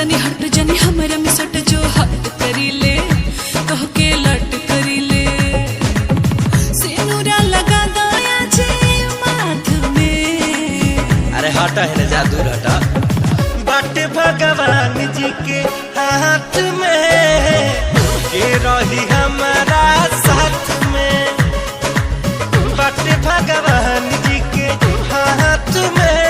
तनी हट जनी हमरा में सट जो हट करी ले कह के लट करी ले सिनुरा लगा दया जे माथ में। अरे हटा है जादू हटा बाटे भगवान जी के हाथ में के रही हमारा साथ में। बाटे भगवान जी के हाथ में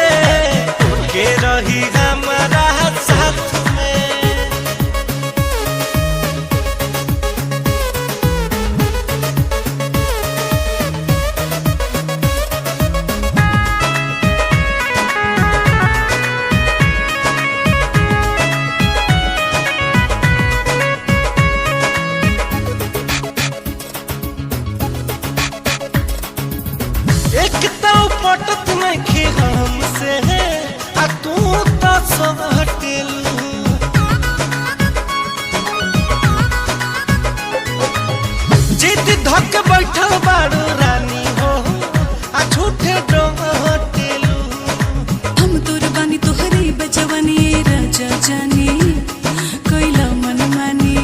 के रही हमारा साथ में। एक तो पटत नहीं हमसे आ तू तो सवटेलू जिद धक बैठल बारू रानी हो आ झूठे डोटेलू। हम तोर बानी तोहरे बजवानी राजा जानी कैला मन मानी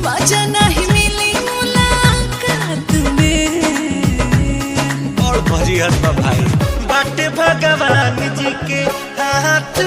मजा नहीं मिली मुलाकात में। और भरी हट भाई बाटे भगवान जी के हाथ